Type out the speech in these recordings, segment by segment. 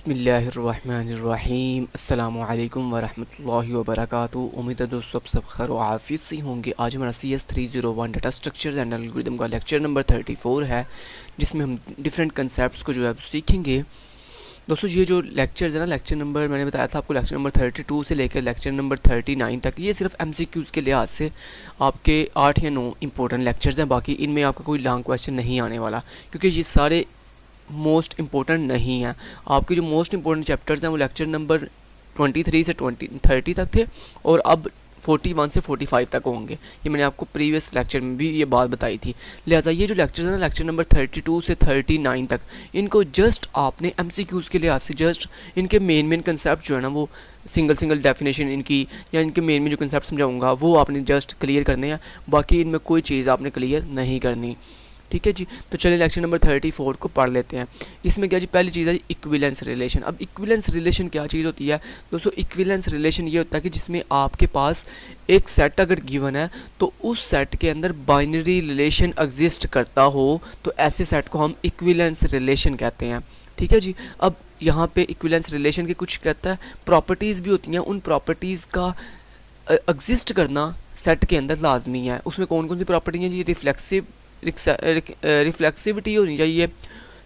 बिस्मिल्लाहिर्रहमानिर्रहीम अस्सलामुअलैकुम वरहमतुल्लाहि वबरकातुहू। उम्मीद है दोस्तों सब खैर आफियत से होंगे। आज हमारा CS301 data structure and algorithm का लेक्चर नंबर 34 है, जिसमें हम डिफरेंट कंसेप्ट्स को जो है सीखेंगे। दोस्तों ये जो लेक्चर्स है ना, लेक्चर नंबर मैंने बताया था आपको, लेक्चर नंबर 32 से लेकर लेक्चर नंबर 39 तक, ये सिर्फ MCQs के लिहाज से आपके 8 या 9 इंपॉर्टेंट लेक्चर्स हैं। बाकी इनमें आपका कोई लॉन्ग क्वेश्चन नहीं आने वाला, क्योंकि ये सारे मोस्ट इम्पोर्टेंट नहीं है। आपके जो मोस्ट इम्पोर्टेंट चैप्टर्स हैं वो लेक्चर नंबर 23 से 30 तक थे, और अब 41 से 45 तक होंगे। ये मैंने आपको प्रीवियस लेक्चर में भी ये बात बताई थी। लिहाजा ये जो लेक्चर्स हैं ना, लेक्चर नंबर 32 से 39 तक, इनको जस्ट आपने MCQs के लिहाज से जस्ट इनके मेन कंसेप्ट जो है ना, वो सिंगल डेफिनेशन इनकी या इनके मेन जो कंसेप्ट समझाऊंगा वो आपने जस्ट क्लियर करने हैं। बाकी इनमें कोई चीज़ आपने क्लियर नहीं करनी, ठीक है जी। तो चलिए लेक्चर नंबर 34 को पढ़ लेते हैं। इसमें क्या जी, पहली चीज़ है इक्विवेलेंस रिलेशन। अब इक्विवेलेंस रिलेशन क्या चीज़ होती है दोस्तों? इक्विवेलेंस रिलेशन ये होता है कि जिसमें आपके पास एक सेट अगर गिवन है तो उस सेट के अंदर बाइनरी रिलेशन एग्जिस्ट करता हो, तो ऐसे सेट को हम इक्विवेलेंस रिलेशन कहते हैं, ठीक है जी। अब यहाँ पे इक्विवेलेंस रिलेशन के कुछ कहता है प्रॉपर्टीज़ भी होती हैं। उन प्रॉपर्टीज़ का एग्जिस्ट करना सेट के अंदर लाजमी है। उसमें कौन कौन सी प्रॉपर्टी हैं जी? रिफ्लेक्सिविटी होनी चाहिए,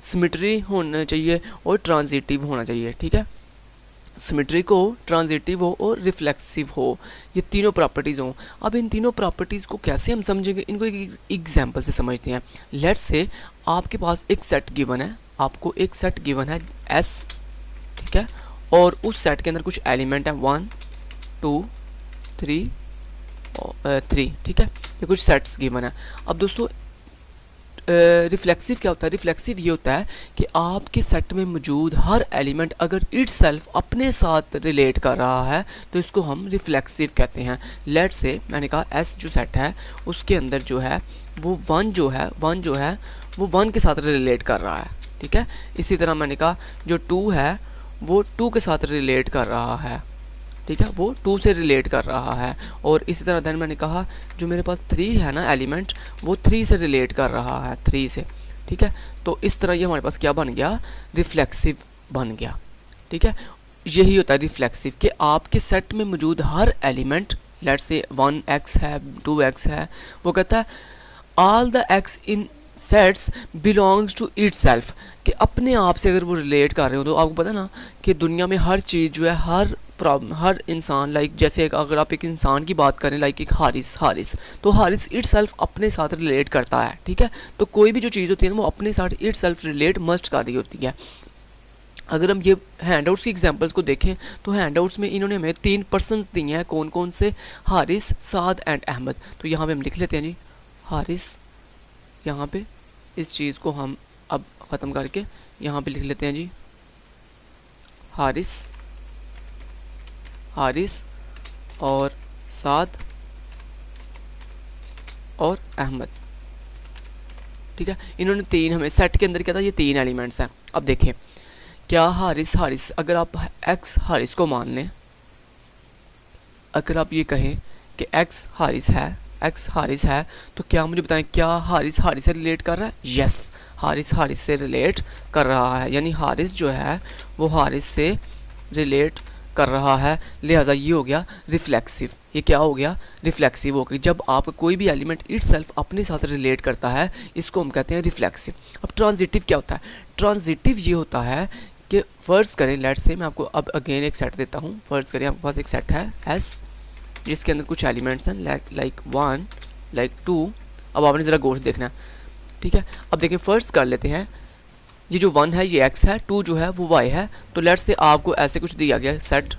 सिमेट्री होना चाहिए और ट्रांजिटिव होना चाहिए, ठीक है। सिमेट्रिक हो, ट्रांजिटिव हो और रिफ्लेक्सिव हो, ये तीनों प्रॉपर्टीज़ हों। अब इन तीनों प्रॉपर्टीज़ को कैसे हम समझेंगे? इनको एक एग्जांपल से समझते हैं। लेट्स से आपके पास एक सेट गिवन है, आपको एक सेट गिवन है S, ठीक है, और उस सेट के अंदर कुछ एलिमेंट है 1 2 3 3, ठीक है। ये कुछ सेट्स गिवन है। अब दोस्तों रिफ्लेक्सिव क्या होता है? रिफ्लेक्सिव ये होता है कि आपके सेट में मौजूद हर एलिमेंट अगर इटसेल्फ अपने साथ रिलेट कर रहा है तो इसको हम रिफ्लेक्सिव कहते हैं। लेट्स से मैंने कहा S जो सेट है उसके अंदर जो है वो 1 जो है वो 1 के साथ रिलेट कर रहा है, ठीक है। इसी तरह मैंने कहा जो 2 है वो 2 के साथ रिलेट कर रहा है, ठीक है, वो 2 से रिलेट कर रहा है। और इसी तरह देन मैंने कहा जो मेरे पास 3 है ना एलिमेंट, वो 3 से रिलेट कर रहा है, 3 से, ठीक है। तो इस तरह ये हमारे पास क्या बन गया? रिफ्लेक्सिव बन गया, ठीक है। यही होता है रिफ्लेक्सिव कि आपके सेट में मौजूद हर एलिमेंट, लेट्स से 1x है, 2x है, वो कहता है all the x in sets belongs to itself, कि अपने आप से अगर वो रिलेट कर रहे हो। तो आपको पता ना कि दुनिया में हर चीज़ जो है, हर इंसान, लाइक जैसे अगर आप एक इंसान की बात करें, लाइक एक हारिस, तो हारिस इटसेल्फ अपने साथ रिलेट करता है, ठीक है। तो कोई भी जो चीज़ होती है ना वो अपने साथ इटसेल्फ रिलेट मस्ट कर रही होती है। अगर हम ये हैंडआउट्स की एग्जांपल्स को देखें तो हैंडआउट्स में इन्होंने हमें 3 पर्सन्स दिए हैं। कौन कौन से? हारिस, साद एंड अहमद। तो यहाँ पे हम लिख लेते हैं जी हारिस। यहाँ पे इस चीज़ को हम अब ख़त्म करके यहाँ पे लिख लेते हैं जी हारिस और साद और अहमद, ठीक है। इन्होंने 3 हमें सेट के अंदर क्या था, ये 3 एलिमेंट्स हैं। अब देखें क्या हारिस अगर आप X हारिस को मान लें, अगर आप ये कहें कि X हारिस है, तो क्या मुझे बताएं क्या हारिस से रिलेट कर रहा है? यस, हारिस से रिलेट कर रहा है, यानी हारिस जो है वो हारिस से रिलेट कर रहा है। लिहाजा ये हो गया रिफ्लेक्सिव। ये क्या हो गया? रिफ्लेक्सिव हो गया। जब आप कोई भी एलिमेंट इटसेल्फ अपने साथ रिलेट करता है, इसको हम कहते हैं रिफ्लेक्सिव। अब ट्रांजिटिव क्या होता है? ट्रांजिटिव ये होता है कि फर्ज करें, लेट्स से मैं आपको अब अगेन एक सेट देता हूँ। फर्ज करें आपके पास एक सेट है S, जिसके अंदर कुछ एलिमेंट्स हैं लाइक 1 लाइक 2। अब आपने ज़रा गौर से देखना है, ठीक है। अब देखिए फर्स्ट कर लेते हैं, ये जो 1 है ये X है, 2 जो है वो Y है। तो लेट्स से आपको ऐसे कुछ दिया गया सेट,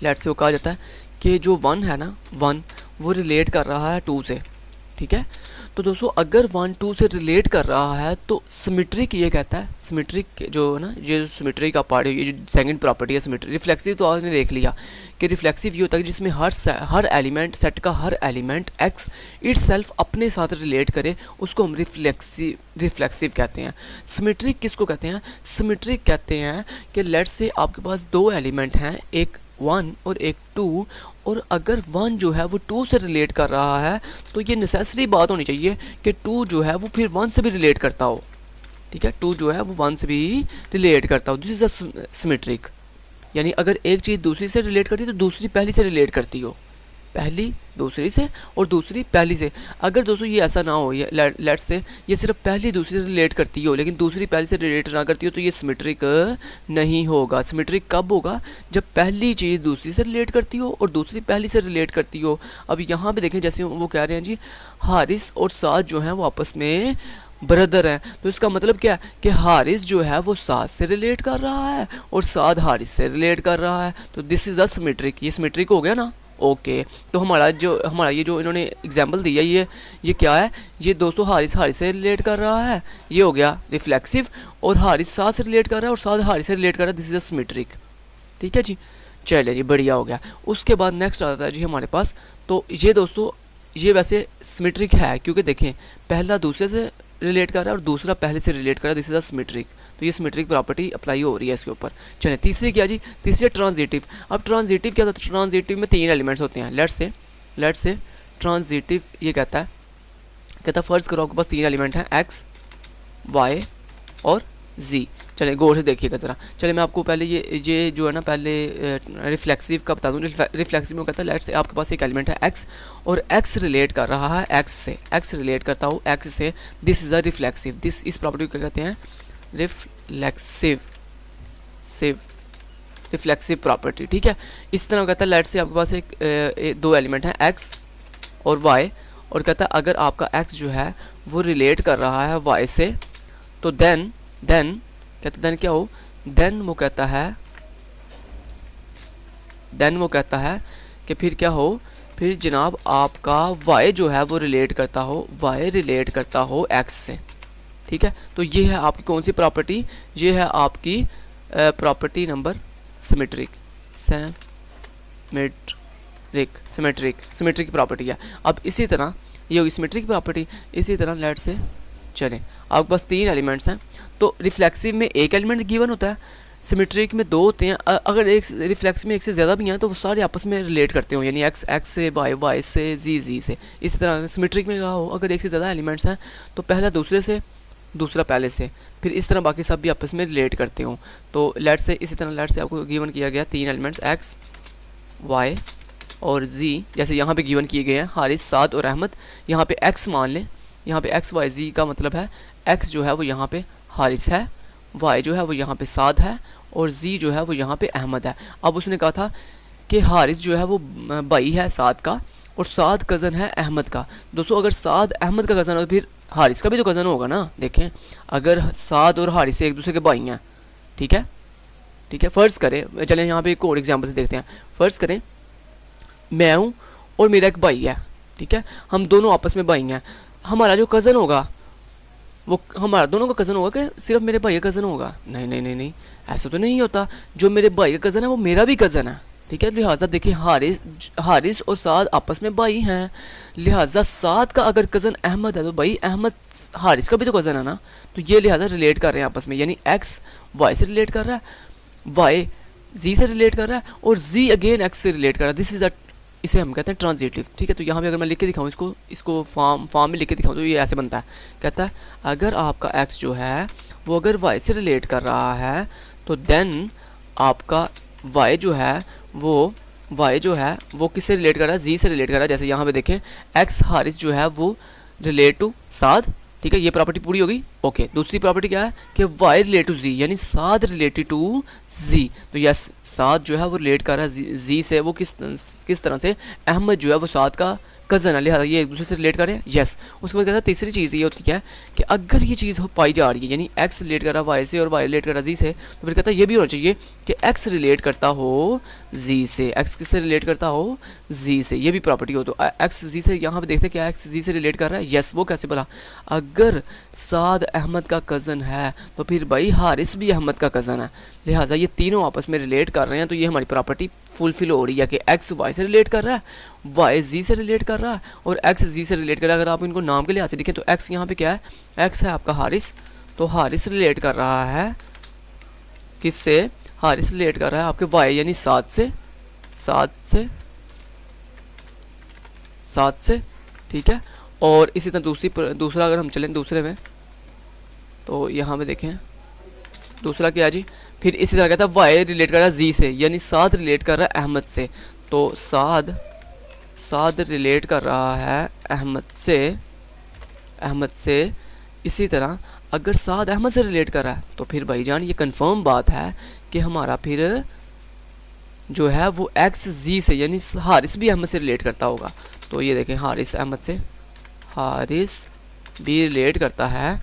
लेट्स से वो कहा जाता है कि जो 1 है ना, 1 वो रिलेट कर रहा है 2 से, ठीक है। तो दोस्तों अगर 1 2 से रिलेट कर रहा है तो सिमेट्रिक ये कहता है, सिमेट्रिक जो है ना, ये जो सिमेट्रिक का पार्ट है, ये जो सेकंड प्रॉपर्टी है सिमेट्री। रिफ्लेक्सिव तो आपने देख लिया कि रिफ्लेक्सिव ये होता है कि जिसमें हर एलिमेंट, सेट का हर एलिमेंट X इटसेल्फ अपने साथ रिलेट करे, उसको हम रिफ्लेक्सिव कहते हैं। सिमेट्रिक किसको कहते हैं? सिमेट्रिक कहते हैं कि लेट्स से आपके पास 2 एलिमेंट हैं, एक 1 और एक 2, और अगर 1 जो है वो 2 से रिलेट कर रहा है तो ये नेसेसरी बात होनी चाहिए कि 2 जो है वो फिर 1 से भी रिलेट करता हो, ठीक है, 2 जो है वो 1 से भी रिलेट करता हो। दिस इज अ सिमेट्रिक, यानी अगर एक चीज़ दूसरी से रिलेट करती है तो दूसरी पहली से रिलेट करती हो, पहली दूसरी से और दूसरी पहली से। अगर दोस्तों ये ऐसा ना हो, ये लेट्स से ये सिर्फ पहली दूसरी से रिलेट करती हो लेकिन दूसरी पहली से रिलेट ना करती हो, तो ये सिमेट्रिक नहीं होगा। सिमेट्रिक कब होगा? जब पहली चीज़ दूसरी से रिलेट करती हो और दूसरी पहली से रिलेट करती हो। अब यहाँ पे देखें, जैसे वो कह रहे हैं जी हारिस और साद जो हैं वो आपस में ब्रदर हैं, तो इसका मतलब क्या है कि हारिस जो है वो साद से रिलेट कर रहा है और साद हारिस से रिलेट कर रहा है, तो दिस इज़ अ सिमेट्रिक। ये सिमेट्रिक हो गया ना। ओके तो हमारा ये जो इन्होंने एग्जाम्पल दिया ये क्या है? ये दोस्तों हारिस से रिलेट कर रहा है, ये हो गया रिफ्लेक्सिव, और हारिस साद से रिलेट कर रहा है और साद हारिस से रिलेट कर रहा है, दिस इज अ सिमेट्रिक। ठीक है जी, चलिए जी बढ़िया हो गया। उसके बाद नेक्स्ट आता है जी हमारे पास, तो ये दोस्तों ये वैसे सिमेट्रिक है क्योंकि देखें पहला दूसरे से रिलेट कर रहा है और दूसरा पहले से रिलेट कर रहा है, दिस इज अ सिमेट्रिक। तो ये सिमेट्रिक प्रॉपर्टी अप्लाई हो रही है इसके ऊपर। चलिए तीसरी क्या जी? तीसरी ट्रांजिटिव। अब ट्रांजिटिव क्या होता है? ट्रांजिटिव में 3 एलिमेंट्स होते हैं। लेट्स से ट्रांजिटिव ये कहता है फर्ज करो आपके पास 3 एलिमेंट हैं एक्स, वाई और जी। चलिए गौर से देखिएगा ज़रा। चलिए मैं आपको पहले ये जो है ना पहले रिफ्लेक्सिव का बता दूँ। रिफ्लेक्सिव में कहता है लेट्स से आपके पास एक एलिमेंट है एक्स और एक्स रिलेट कर रहा है एक्स से, एक्स रिलेट करता हूँ एक्स से, this is a reflexive. This इस प्रॉपर्टी को क्या कहते हैं? Reflexive property. ठीक है, इस तरह कहता है लेट्स से आपके पास दो एलिमेंट हैं एक्स और वाई, और कहता है अगर आपका एक्स जो है वो रिलेट कर रहा है वाई से, तो देन क्या हो? देन वो कहता है कि फिर क्या हो? फिर जनाब आपका y जो है वो रिलेट करता हो x से। ठीक है, तो ये है आपकी कौन सी प्रॉपर्टी? ये है आपकी प्रॉपर्टी नंबर सिमेट्रिक प्रॉपर्टी है। अब इसी तरह ये होगी सिमेट्रिक प्रॉपर्टी। इसी तरह लेट से चलें आपके पास 3 एलिमेंट्स हैं, तो रिफ्लेक्सिव में एक एलिमेंट गिवन होता है, सिमेट्रिक में 2 होते हैं। अगर एक रिफ्लेक्सिव में एक से ज़्यादा भी हैं तो वो सारे आपस में रिलेट करते हो, यानी एक्स से, वाई से, जी से। इसी तरह सिमेट्रिक में कहा हो अगर एक से ज़्यादा एलिमेंट्स हैं तो पहला दूसरे से, दूसरा पहले से, फिर इस तरह बाकी सब भी आपस में रिलेट करते हो। तो लेट से इसी तरह लेट से आपको गिवन किया गया 3 एलिमेंट्स एक्स, वाई और जी, जैसे यहाँ पे गिवन किए गए हैं हारिस, साद और अहमद। यहाँ पे एक्स मान लें, यहाँ पे एक्स वाई जी का मतलब है एक्स जो है वो यहाँ पे हारिस है, वाई जो है वो यहाँ पे साद है और जी जो है वो यहाँ पे अहमद है। अब उसने कहा था कि हारिस जो है वो भाई है साद का और साद कज़न है अहमद का। दोस्तों अगर साद अहमद का कज़न हो तो फिर हारिस का भी तो कज़न होगा ना। देखें अगर साद और हारिस एक दूसरे के भाई हैं, ठीक है, फ़र्ज़ करें, चलें यहाँ पे एक और एग्जाम्पल से देखते हैं। फ़र्ज़ करें मैं हूँ और मेरा एक भाई है, ठीक है, हम दोनों आपस में भाई हैं। हमारा जो कज़न होगा वो हमारा दोनों का कज़न होगा कि सिर्फ मेरे भाई का कज़न होगा? नहीं, ऐसा तो नहीं होता। जो मेरे भाई का कज़न है वो मेरा भी कज़न है। ठीक है, लिहाजा देखिए हारिस और साद आपस में भाई हैं, लिहाजा साद का अगर कज़न अहमद है तो भाई अहमद हारिस का भी तो कज़न है ना। तो ये लिहाजा रिलेट कर रहे हैं आपस में, यानी एक्स वाई से रिलेट कर रहा है, वाई जी से रिलेट कर रहा है और जी अगेन एक्स से रिलेट कर रहा है। दिस इज़ इसे हम कहते हैं ट्रांजिटिव। ठीक है, तो यहाँ पे अगर मैं लिख के दिखाऊँ इसको फॉर्म में लिख के दिखाऊँ तो ये ऐसे बनता है। कहता है अगर आपका एक्स जो है वो अगर वाई से रिलेट कर रहा है तो देन आपका वाई जो है वो किससे रिलेट कर रहा है? जी से रिलेट कर रहा है। जैसे यहाँ पे देखें एक्स हारिस जो है वो रिलेट टू साद। ठीक है, ये प्रॉपर्टी पूरी होगी। ओके, दूसरी प्रॉपर्टी क्या है कि वाई रिलेट टू जी, यानी साद रिलेटेड टू जी। तो यस साद जो है वो रिलेट कर रहा है जी से। वो किस तरह से? अहमद जो है वो साद का कज़न है, लिहाजा ये एक दूसरे से रिलेट करें। यस, उसके बाद कहता है तीसरी चीज़ ये होती है कि अगर ये चीज़ पाई जा रही है, यानी एक्स रिलेट कर रहा है वाई से और वाई रिलेट कर रहा है जी से, तो फिर कहता है ये भी होना चाहिए कि एक्स रिलेट करता हो जी से। एक्स किससे रिलेट करता हो? जी से। ये भी प्रॉपर्टी हो। तो एक्स जी से यहाँ पे देखते हैं क्या एक्स जी से रिलेट कर रहा है। यस, वो कैसे बोला? अगर साद अहमद का कज़न है तो फिर भाई हारिस भी अहमद का कज़न है, लिहाजा ये तीनों आपस में रिलेट कर रहे हैं। तो ये हमारी प्रॉपर्टी फुलफिल हो रही है कि एक्स वाई से रिलेट कर रहा है, वाई जी से रिलेट कर रहा है और एक्स जी से रिलेट कर रहा है। अगर आप इनको नाम के लिहाज से देखें तो एक्स यहाँ पे क्या है? एक्स है आपका हारिस, तो हारिस रिलेट कर रहा है किससे? हारिस रिलेट कर रहा है आपके वाई यानी सात से। ठीक है, और इसी तरह दूसरा अगर हम चलें दूसरे में, तो यहाँ पे देखें दूसरा क्या है जी, फिर इसी तरह कहता है वाई रिलेट कर रहा है जी से, यानी साद रिलेट कर रहा है अहमद से। तो साद रिलेट कर रहा है अहमद से। इसी तरह अगर साद अहमद से रिलेट कर रहा है तो फिर भाईजान ये कंफर्म बात है कि हमारा फिर जो है वो एक्स जी से, यानी हारिस भी अहमद से रिलेट करता होगा। तो ये देखें हारिस भी रिलेट करता है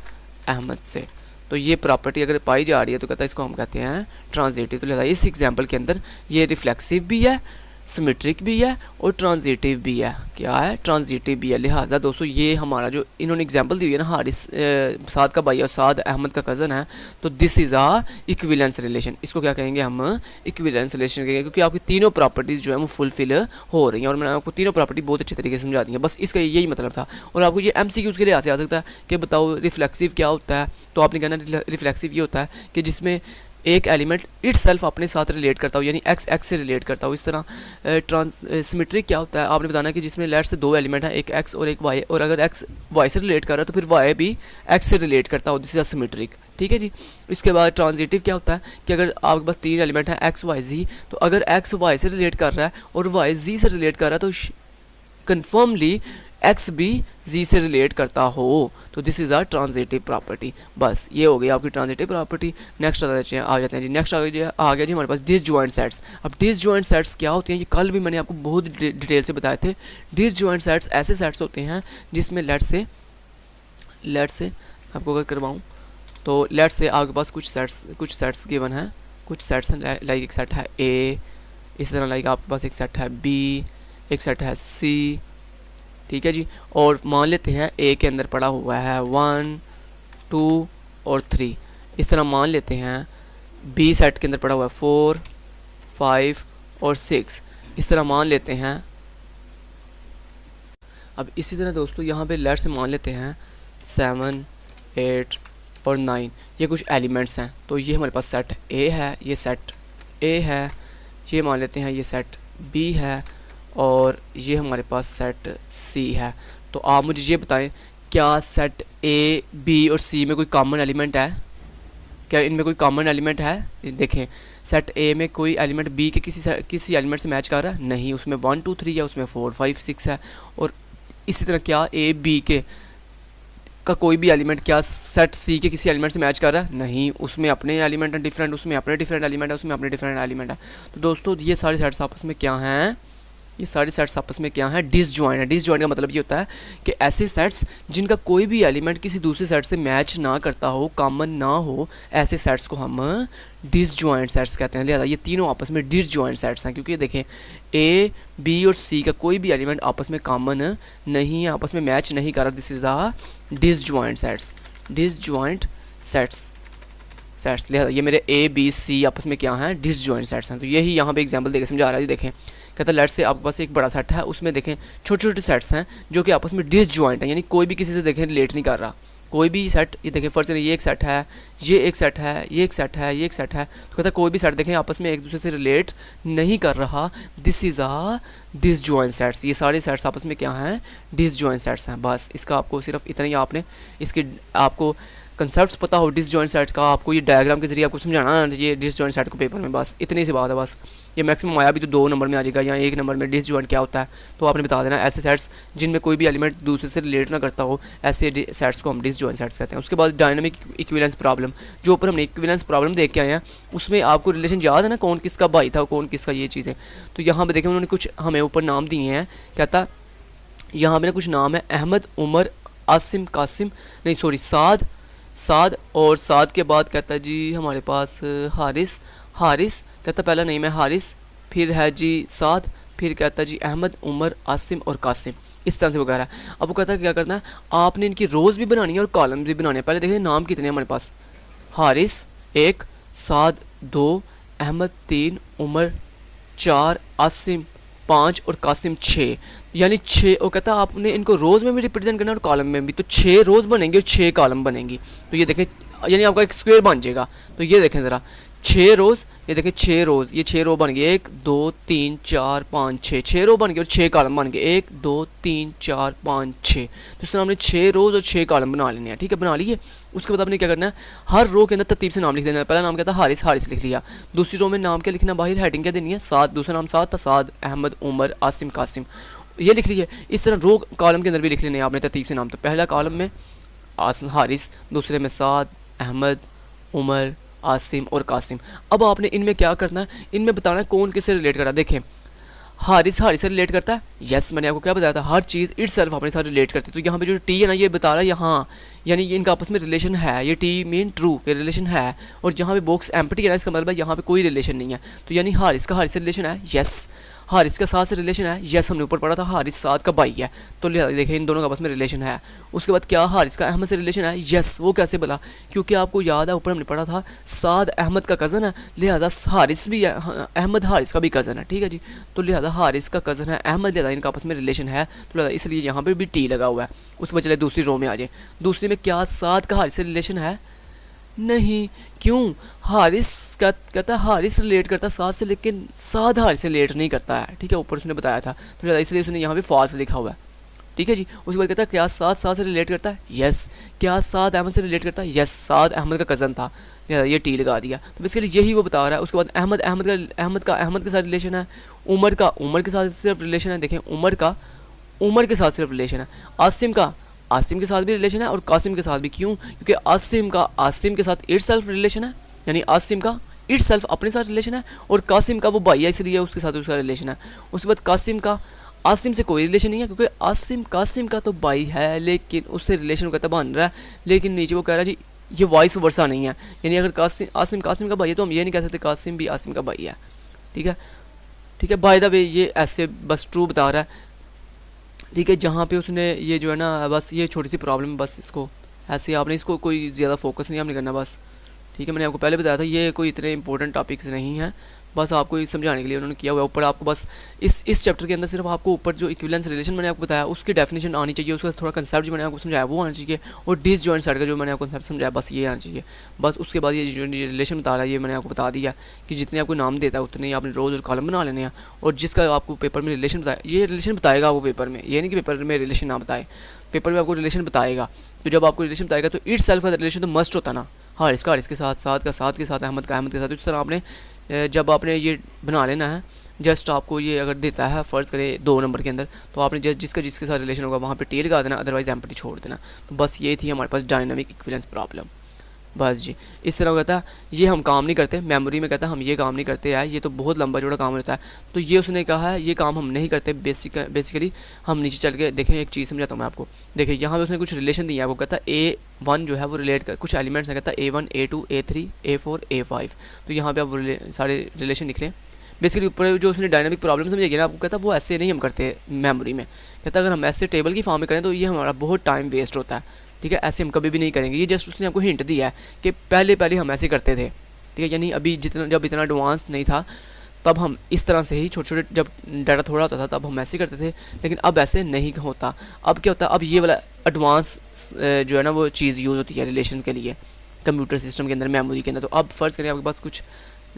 अहमद से। तो ये प्रॉपर्टी अगर पाई जा रही है तो कहता है इसको हम कहते हैं ट्रांजिटिव। तो लिहाजा इस एग्जांपल के अंदर ये रिफ्लेक्सिव भी है, सिमेट्रिक भी है और ट्रांजिटिव भी है। क्या है? ट्रांजिटिव भी है। लिहाजा दोस्तों ये हमारा जो इन्होंने एग्जांपल दी हुई है ना, हारिस साद का भाई और साद अहमद का कज़न है, तो this is a equivalence relation. इसको क्या कहेंगे हम? इक्विवेलेंस रिलेशन कहेंगे, क्योंकि आपकी तीनों प्रॉपर्टीज़ जो है वो फुलफिल हो रही हैं और मैंने आपको तीनों प्रॉपर्टी बहुत अच्छे तरीके से समझा दी है। बस इसका यही मतलब था। और आपको ये MCQ के लिए आ सकता है कि बताओ रिफ्लेक्सिव क्या होता है, तो आपने कहना रिफ्लेक्सिव ये होता है कि जिसमें एक एलिमेंट इटसेल्फ अपने साथ रिलेट करता हो, यानी एक्स से रिलेट करता हो। इस तरह सिमेट्रिक क्या होता है, आपने बताना है कि जिसमें लेट से दो एलिमेंट हैं, एक एक्स और एक वाई, और अगर एक्स वाई से रिलेट कर रहा है तो फिर वाई भी एक्स से रिलेट करता हो, दिस इज सिमेट्रिक। ठीक है जी। इसके बाद ट्रांजिटिव क्या होता है कि अगर आपके पास तीन एलिमेंट हैं एक्स वाई जी, तो अगर एक्स वाई से रिलेट कर रहा है और वाई जी से रिलेट कर रहा है तो कन्फर्मली एक्स भी जी से रिलेट करता हो, तो this is a transitive property. बस ये हो गई आपकी ट्रांजिटिव प्रॉपर्टी। नेक्स्ट आ जाते हैं जी। नेक्स्ट आ गया जी हमारे पास डिसजॉइंट सेट्स। अब डिसजॉइंट सेट्स क्या होती हैं, ये कल भी मैंने आपको बहुत डिटेल से बताए थे। डिसजॉइंट सेट्स ऐसे सेट्स होते हैं जिसमें लेट से आपको अगर करवाऊँ तो लेट से आपके पास कुछ सेट्स गिवन हैं, कुछ सेट्स हैं लाइक एक सेट है ए, इस तरह लाइक आपके पास एक सेट है बी, एक सेट है सी। ठीक है जी। और मान लेते हैं ए के अंदर पड़ा हुआ है 1 2 और 3। इस तरह मान लेते हैं बी सेट के अंदर पड़ा हुआ है 4 5 और 6। इस तरह मान लेते हैं। अब इसी तरह दोस्तों यहाँ पे लेट से मान लेते हैं 7 8 और 9, ये कुछ एलिमेंट्स हैं। तो ये हमारे पास सेट ए है, ये सेट ए है, ये मान लेते हैं ये सेट बी है और ये हमारे पास सेट सी है। तो आप मुझे ये बताएं, क्या सेट ए बी और सी में कोई कॉमन एलिमेंट है? क्या इनमें कोई कॉमन एलिमेंट है? देखें सेट ए में कोई एलिमेंट बी के किसी एलिमेंट से मैच कर रहा है? नहीं, उसमें 1 2 3 है, उसमें 4 5 6 है। और इसी तरह क्या ए बी के का कोई भी एलिमेंट क्या सेट सी के किसी एलिमेंट से मैच कर रहा है? नहीं, उसमें अपने एलिमेंट हैं डिफरेंट, उसमें अपने डिफरेंट एलिमेंट है, उसमें अपने डिफरेंट एलिमेंट है। तो दोस्तों ये सारे सेट्स आपस में क्या हैं? ये सारे सेट्स आपस में क्या है? डिसजॉइंट है। डिसजॉइंट का मतलब ये होता है कि ऐसे सेट्स जिनका कोई भी एलिमेंट किसी दूसरे सेट से मैच ना करता हो, कॉमन ना हो, ऐसे सेट्स को हम डिसजॉइंट सेट्स कहते हैं। लिहाजा ये तीनों आपस में डिसजॉइंट सेट्स हैं, क्योंकि देखें ए बी और सी का कोई भी एलिमेंट आपस में कॉमन नहीं है, आपस में मैच नहीं कर रहा। This is the disjoint sets. लिहाजा ये मेरे ए बी सी आपस में क्या हैं? डिसजॉइंट सेट्स हैं। तो यही यहाँ पे एग्जांपल देकर समझा रहा है। देखें कहता है लेट से आपके पास एक बड़ा सेट है, उसमें देखें छोटे छोटे सेट्स हैं जो कि आपस में डिसजॉइंट हैं, यानी कोई भी किसी से देखें रिलेट नहीं कर रहा। कोई भी सेट, ये देखें फर्स्ट ये एक सेट है, ये एक सेट है, ये एक सेट है, ये एक सेट है। तो कहता है कोई भी सेट देखें आपस में एक दूसरे से रिलेट नहीं कर रहा, this is a disjoint sets. ये सारे सेट्स आपस में क्या हैं? डिसजॉइंट सेट्स हैं। बस इसका आपको सिर्फ इतना ही आपने इसके आपको कंसेप्ट्स पता हो डिसजॉइंट सेट का, आपको ये डायग्राम के जरिए आपको समझाना है ये डिसजॉइंट सेट को पेपर में। बस इतनी सी बात है। बस ये मैक्सिमम आया भी तो 2 नंबर में आ जाएगा या 1 नंबर में डिसजॉइंट क्या होता है, तो आपने बता देना। ऐसे सेट्स जिनमें कोई भी एलिमेंट दूसरे से रिलेट ना करता हो, ऐसे सेट्स को हम डिसजॉइंट सेट्स कहते हैं। उसके बाद डायनामिक इक्विवेलेंस प्रॉब्लम, जो ऊपर हमने इक्विवेलेंस प्रॉब्लम देख के आए हैं, उसमें आपको रिलेशन याद है ना, कौन किसका भाई था, कौन किसका, ये चीज़ें। तो यहाँ पर देखें उन्होंने कुछ हमें ऊपर नाम दिए हैं। कहता यहाँ पर कुछ नाम है अहमद, उमर, आसिम, कासिम, नहीं सॉरी साद और साद के बाद कहता है जी हमारे पास हारिस कहता पहला नेम है हारिस, फिर है जी साद, फिर कहता है जी अहमद, उमर, आसिम और कासिम, इस तरह से वगैरह। अब वो कहता है क्या करना है, आपने इनकी रोज़ भी बनानी है और कॉलम्स भी बनाने हैं। पहले देखिए नाम कितने हैं हमारे पास, हारिस 1, साद 2, अहमद 3, उमर 4, आसिम 5 और कासिम 6, यानी 6। वो कहता है आपने इनको रोज़ में भी रिप्रेजेंट करना है और कॉलम में भी, तो 6 रोज़ बनेंगे और 6 कॉलम बनेंगी। तो ये देखें यानी आपका एक स्क्वायर बन जाएगा। तो ये देखें ज़रा 6 रोज़, ये देखें 6 रोज़, ये 6 रो बन गए, 1 2 3 4 5 6, 6 रो बन गए और 6 कॉलम बन गए, 1 2 3 4 5 6। तो इस तरह हमने 6 रोज़ और 6 कॉलम बना लेने हैं। ठीक है, बना लिए। उसके बाद आपने क्या करना है, हर रो के अंदर तरतीब से नाम लिख देना है। पहला नाम क्या था, हारिस, हारिस लिख लिया। दूसरी रो में नाम क्या लिखना, बाहर हेडिंग क्या देनी है, साद, दूसरा नाम साद था, साद, अहमद, उमर, आसिम, कासिम, ये लिख लिया। इस तरह रो कॉलम के अंदर भी लिख लेने आपने तरतीब से नाम। तो पहला कॉलम में हारिस, दूसरे में साद, अहमद, उमर, आसिम और कासिम। अब आपने इनमें क्या करना है, इनमें बताना है कौन किससे रिलेट कर रहा है। देखें, हारिस हारिस से रिलेट करता है, यस मैंने आपको क्या बताया था, हर चीज़ इट सेल्फ अपने साथ रिलेट करती है। तो यहाँ पे जो टी है ना, ये बता रहा है यहाँ, यानी ये इनका आपस में रिलेशन है, ये टी मीन ट्रू के रिलेशन है। और जहाँ पे बॉक्स एम्प्टी है ना, इसका मतलब है यहाँ पे कोई रिलेशन नहीं है। तो यानी हारिस का हारिस से रिलेशन है, यस। हारिस का साथ से रिलेशन है, यस, हमने ऊपर पढ़ा था हारिस साथ का भाई है, तो देखें इन दोनों का आपस में रिलेशन है। उसके बाद क्या, हारिस का अहमद से रिलेशन है, यस। वो कैसे बोला, क्योंकि आपको याद है ऊपर हमने पढ़ा था साद अहमद का कज़न है, लिहाजा हारिस भी है, अहमद हारिस का भी कज़न है, ठीक है जी। तो लिहाजा हारिस का कज़न है अहमद, लिहाजा इनका आपस में रिलेशन है, तो लिहाजा इसलिए यहाँ पर भी टी लगा हुआ है। उसके बाद चले दूसरी रो में आ जाए। दूसरी में क्या, साद का हारिस से रिलेशन है, नहीं, क्यों, हारिस का कहता है हारिस रिलेट करता है साथ से, लेकिन साद हारिस से रिलेट नहीं करता है, ठीक है, ऊपर उसने बताया था, तो इसलिए उसने यहाँ पे फॉल्स लिखा हुआ है, ठीक है जी। उसके बाद कहता है क्या साद साद से रिलेट करता है, यस। क्या साद अहमद से रिलेट करता है, यस, साद अहमद का कज़न था, ये टी लगा दिया। तो बेसिकली यही वो बता रहा है। उसके बाद अहमद अहमद के साथ रिलेशन है, उमर का उमर के साथ सिर्फ रिलेशन है, देखें उमर का उमर के साथ सिर्फ रिलेशन है, आसिम का आसिम के साथ भी रिलेशन है, और कासिम के साथ भी। क्यों, क्योंकि आसिम के साथ इट सेल्फ रिलेशन है, यानी आसिम का इट सेल्फ अपने साथ रिलेशन है, और कासिम का वो भाई है इसलिए उसके साथ उसका रिलेशन है। उसके बाद कासिम का आसिम से कोई रिलेशन नहीं है, क्योंकि कासिम का तो भाई है, लेकिन उससे रिलेशन कहता बन रहा है, लेकिन नीचे वो कह रहा है जी ये वॉइस वर्सा नहीं है, यानी अगर आसिम का भाई है तो हम ये नहीं कह सकते कासिम भी आसिम का भाई है, ठीक है, ठीक है। बाय द वे ये ऐसे बस ट्रू बता रहा है, ठीक है। जहाँ पे उसने ये जो है ना, बस ये छोटी सी प्रॉब्लम, बस इसको ऐसे आपने इसको कोई ज़्यादा फोकस नहीं आपने करना बस, ठीक है। मैंने आपको पहले बताया था ये कोई इतने इंपॉर्टेंट टॉपिक्स नहीं है, बस आपको ये समझाने के लिए उन्होंने किया हुआ है। ऊपर आपको बस इस चैप्टर के अंदर सिर्फ आपको ऊपर जो इक्विवेलेंस रिलेशन मैंने आपको बताया उसकी डेफिनेशन आनी चाहिए, उसका थोड़ा कंसेप्ट जो मैंने आपको समझाया वो आना चाहिए, और डिसजॉइंट साइड का जो मैंने आपको कंसेप्ट समझाया बस ये आना चाहिए। बस उसके बाद ये जो रिलेशन बता रहा है ये मैंने आपको बता दिया कि जितने आपको नाम देता है उतने ही आपने रोज़ और कॉलम बना लेने हैं, और जिसका आपको पेपर में रिलेशन बताया, ये रिलेशन बताएगा आपको पेपर में, ये नहीं कि पेपर में रिलेशन ना बताए, पेपर में आपको रिलेशन बताएगा। तो जब आपको रिलेशन बताएगा तो इट सेल्फ का रिलेशन तो मस्ट होता ना, हारिस के साथ, साद का साद के साथ, अहमद के साथ। इस तरह आपने जब आपने ये बना लेना है, जस्ट आपको ये अगर देता है फ़र्ज़ करें 2 नंबर के अंदर, तो आपने जस्ट जिसके साथ रिलेशन होगा वहाँ पे टी लगा देना, अदरवाइज एम्प्टी छोड़ देना। तो बस ये थी हमारे पास डायनामिक इक्विवेलेंस प्रॉब्लम, बस जी। इस तरह कहता है ये हम काम नहीं करते, मेमोरी में कहता है हम ये काम नहीं करते हैं, ये तो बहुत लंबा चौड़ा काम होता है, तो ये उसने कहा है ये काम हम नहीं करते। बेसिकली हम नीचे चल के देखें, एक चीज़ समझाता हूँ मैं आपको। देखिए यहाँ पे उसने कुछ रिलेशन दिया है, आपको कहता है A1 जो है वो रिलेट कर कुछ एलिमेंट्स है, कहता है A1 A2 A3 A4 A5। तो यहाँ पे आप सारे रिलेशन लिख लें। बेसिकली ऊपर जो उसने डायनामिक प्रॉब्लम समझेगी ना, आपको कहता है वो ऐसे नहीं हम करते मेमोरी में, कहता है अगर हम ऐसे टेबल की फॉर्म में करें तो ये हमारा बहुत टाइम वेस्ट होता है, ठीक है, ऐसे हम कभी भी नहीं करेंगे। ये जस्ट उसने आपको हिंट दिया है कि पहले हम ऐसे करते थे, ठीक है, यानी अभी जब इतना एडवांस नहीं था तब हम इस तरह से ही छोटे जब डाटा थोड़ा होता था तब हम ऐसे करते थे, लेकिन अब ऐसे नहीं होता। अब क्या होता है, अब ये वाला एडवांस जो है ना वो चीज़ यूज़ होती है रिलेशन के लिए कंप्यूटर सिस्टम के अंदर, मेमोरी के अंदर। तो अब फ़र्ज़ करें आपके पास कुछ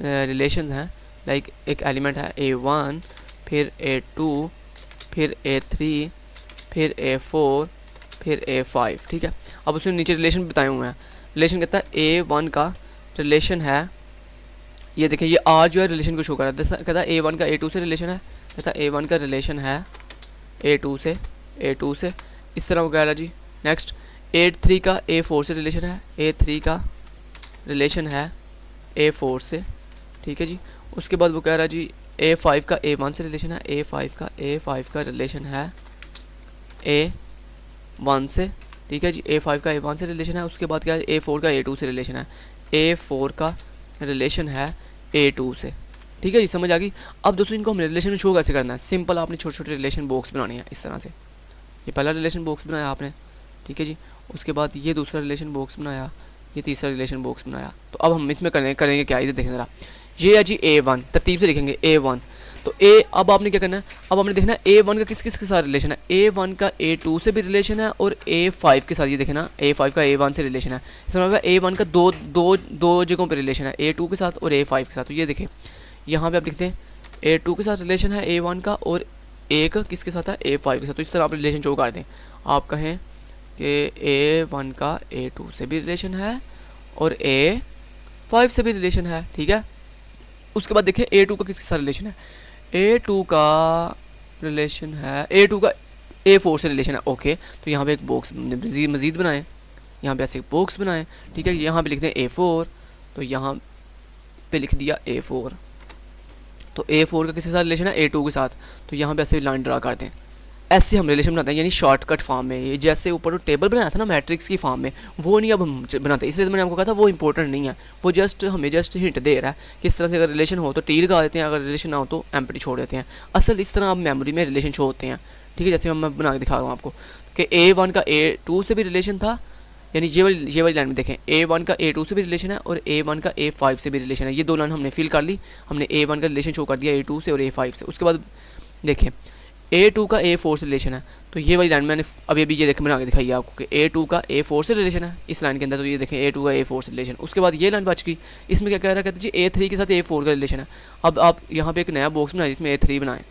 रिलेशन हैं, लाइक एक एलिमेंट है A1, फिर A2, फिर A3, फिर A4, फिर A5, ठीक है। अब उसने नीचे रिलेशन बताए हुए हैं। रिलेशन कहता है A1 का रिलेशन है, ये देखें ये R जो है रिलेशन को शो कर रहा है, कहता है A1 का A2 से रिलेशन है, कहता है A1 का रिलेशन है A2 से, इस तरह वो कह रहा है जी। नेक्स्ट A3 का A4 से रिलेशन है, A3 का रिलेशन है A4 से, ठीक है जी। उसके बाद वो कह रहा है जी A5 का A1 से रिलेशन है, A5 का रिलेशन है A1 से, ठीक है जी। A5 का A1 से रिलेशन है। उसके बाद क्या है, A4 का A2 से रिलेशन है, A4 का रिलेशन है A2 से, ठीक है जी, समझ आ गई। अब दोस्तों इनको हम रिलेशन में शो कैसे करना है, सिंपल आपने छोटे छोटे रिलेशन बॉक्स बनाने हैं इस तरह से। ये पहला रिलेशन बॉक्स बनाया आपने, ठीक है जी। उसके बाद ये दूसरा रिलेशन बॉक्स बनाया, ये तीसरा रिलेशन बॉक्स बनाया। तो अब हम इसमें करेंगे क्या, इधर देखें ज़रा, ये है जी A1, तरतीब से लिखेंगे A1। तो अब आपने क्या करना है, अब आपने देखना है A1 का किस के साथ रिलेशन है, A1 का A2 से भी रिलेशन है, और A5 के साथ, ये देखना A5 का A1 से रिलेशन है। इसमें मतलब A1 का दो जगहों पर रिलेशन है, A2 के साथ और A5 के साथ। तो ये देखें यहाँ पे आप लिखते हैं A2 के साथ रिलेशन है A1 का, और एक किसके साथ है A5 के साथ। तो इस तरह आप रिलेशन शो कर दें, आप कहें कि A1 का A2 से भी रिलेशन है और A5 से भी रिलेशन है, ठीक है। उसके बाद देखें A2 का किसके साथ रिलेशन है, A2 का रिलेशन है, A2 का A4 से रिलेशन है। ओके, तो यहाँ पे एक बॉक्स मज़ीद बनाएं, यहाँ पे ऐसे एक बॉक्स बनाएं, ठीक है। यहाँ पे लिखते हैं A4, तो यहाँ पे लिख दिया A4। तो A4 का किसके साथ रिलेशन है, A2 के साथ, तो यहाँ पे ऐसे लाइन ड्रा कर दें। ऐसे हम रिलेशन बनाते हैं, यानी शॉर्टकट फॉर्म में। ये जैसे ऊपर टेबल बनाया था ना मैट्रिक्स की फॉर्म में, वो नहीं अब हम बनाते। इसलिए तो मैंने आपको कहा था वो इंपॉर्टेंट नहीं है, वो हमें जस्ट हिंट दे रहा है कि इस तरह से अगर रिलेशन हो तो टी लगा देते हैं, अगर रिलेशन ना हो तो एम्प्टी छोड़ देते हैं। असल इस तरह अब मेमोरी में रिलेशन शो होते हैं, ठीक है। जैसे मैं बना के दिखा रहा हूँ आपको कि A1 का A2 से भी रिलेशन था, यानी ये वाली लाइन में देखें A1 का A2 से भी रिलेशन है और A1 का A5 से भी रिलेशन है। ये दो लाइन हमने फिल कर ली, हमने A1 का रिलेशन शो कर दिया A2 से और A5 से। उसके बाद देखें A2 का A4 से रिलेशन है, तो ये वाली लाइन मैंने अभी ये देखें बना के दिखाई है आपको कि A2 का A4 से रिलेशन है इस लाइन के अंदर। तो ये देखें A2 का A4 से रिलेशन। उसके बाद ये लाइन बच गई, इसमें क्या कह रहा है, कहते जी A3 के साथ A4 का रिलेशन है। अब आप यहाँ पे एक नया बॉक्स बनाए जिसमें A3 बनाएं,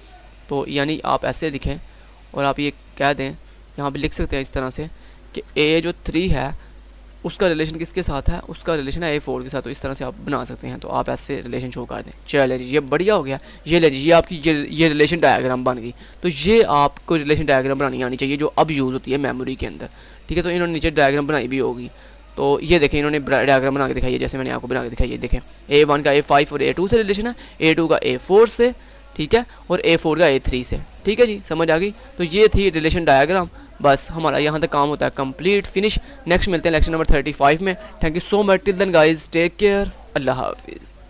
तो यानी आप ऐसे लिखें और आप ये कह दें, यहाँ पे लिख सकते हैं इस तरह से कि A3 है उसका रिलेशन किसके साथ है, उसका रिलेशन है A4 के साथ। तो इस तरह से आप बना सकते हैं, तो आप ऐसे रिलेशन शो कर दें। चलिए जी, ये बढ़िया हो गया। ये ले जी, ये आपकी ये रिलेशन डायग्राम बन गई। तो ये आपको रिलेशन डायग्राम बनानी आनी चाहिए जो अब यूज़ होती है मेमोरी के अंदर, ठीक है। तो इन्होंने नीचे डायग्राम बनाई भी होगी, तो ये देखें इन्होंने डायग्राम बना के दिखाई है जैसे मैंने आपको बना के दिखाई है। देखें A1 का A5 और A2 से रिलेशन है, A2 का A4 से, ठीक है, और A4 का A3 से, ठीक है जी, समझ आ गई। तो ये थी रिलेशन डायग्राम। बस हमारा यहाँ तक काम होता है कंप्लीट, फिनिश। नेक्स्ट मिलते हैं लेक्चर नंबर 35 में। Thank you so much, till then guys, take care, अल्लाह हाफिज़।